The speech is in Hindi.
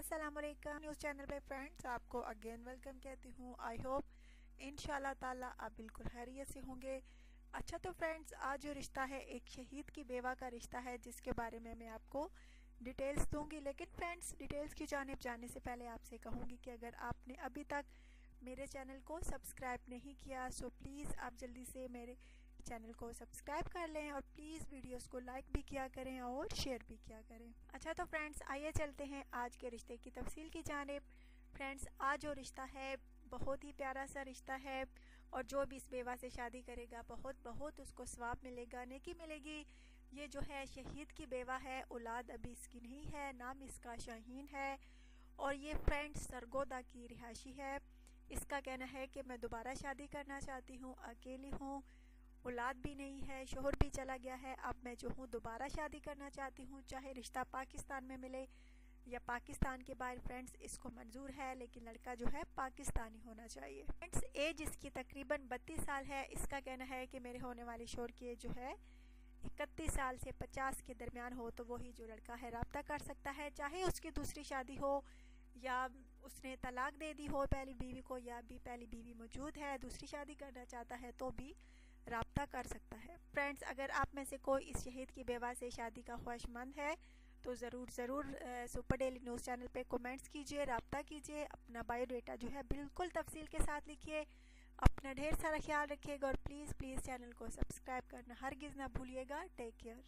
अस्सलाम वालेकुम न्यूज़ चैनल पे फ्रेंड्स, आपको अगेन वेलकम कहती हूँ। आई होप इंशाल्लाह ताला आप बिल्कुल खैरियत से होंगे। अच्छा तो फ्रेंड्स, आज जो रिश्ता है एक शहीद की बेवा का रिश्ता है, जिसके बारे में मैं आपको डिटेल्स दूंगी। लेकिन फ्रेंड्स, डिटेल्स की जानिब जाने से पहले आपसे कहूँगी कि अगर आपने अभी तक मेरे चैनल को सब्सक्राइब नहीं किया सो प्लीज़ आप जल्दी से मेरे चैनल को सब्सक्राइब कर लें और प्लीज़ वीडियोस को लाइक भी किया करें और शेयर भी किया करें। अच्छा तो फ्रेंड्स, आइए चलते हैं आज के रिश्ते की तफसील की जानिब। फ्रेंड्स, आज जो रिश्ता है बहुत ही प्यारा सा रिश्ता है और जो भी इस बेवा से शादी करेगा बहुत बहुत उसको सवाब मिलेगा, नेकी मिलेगी। ये जो है शहीद की बेवा है, औलाद अभी इसकी नहीं है, नाम इसका शाहीन है और ये फ्रेंड्स सरगोदा की रिहायशी है। इसका कहना है कि मैं दोबारा शादी करना चाहती हूँ, अकेली हूँ, औलाद भी नहीं है, शोहर भी चला गया है, अब मैं जो हूँ दोबारा शादी करना चाहती हूँ, चाहे रिश्ता पाकिस्तान में मिले या पाकिस्तान के बाहर। फ्रेंड्स, इसको मंजूर है लेकिन लड़का जो है पाकिस्तानी होना चाहिए। फ्रेंड्स, एज इसकी तकरीबन 32 साल है। इसका कहना है कि मेरे होने वाले शोहर की एज जो है 31 साल से 50 के दरमियान हो तो वही जो लड़का है रब्ता कर सकता है, चाहे उसकी दूसरी शादी हो या उसने तलाक दे दी हो पहली बीवी को, या भी पहली बीवी मौजूद है दूसरी शादी करना चाहता है तो भी राब्ता कर सकता है। फ्रेंड्स, अगर आप में से कोई इस शहीद की बेवा से शादी का ख्वाहिशमंद है तो ज़रूर सुपर डेली न्यूज़ चैनल पे कमेंट्स कीजिए, राब्ता कीजिए, अपना बायोडाटा जो है बिल्कुल तफसील के साथ लिखिए। अपना ढेर सारा ख्याल रखिएगा और प्लीज़ चैनल को सब्सक्राइब करना हरगिज़ ना भूलिएगा। Take care.